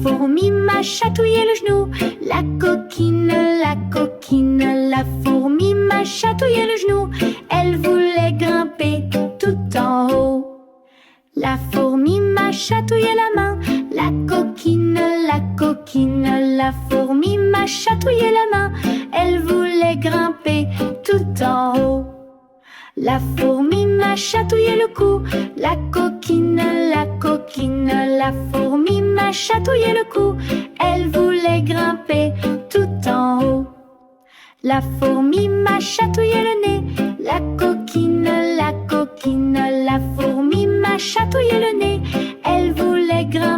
fourmi m'a chatouillé le genou. La coquine, la fourmi m'a chatouillé le genou. Elle voulait grimper tout en haut. La fourmi m'a chatouillé la main. La coquine, la fourmi m'a chatouillé la main. Elle voulait grimper tout en haut. La fourmi m'a chatouillé le cou. La coquine, la fourmi m'a chatouillé le cou. Elle voulait grimper tout en haut. La fourmi m'a chatouillé le nez. La coquine, la fourmi m'a chatouillé le nez. Elle voulait grimper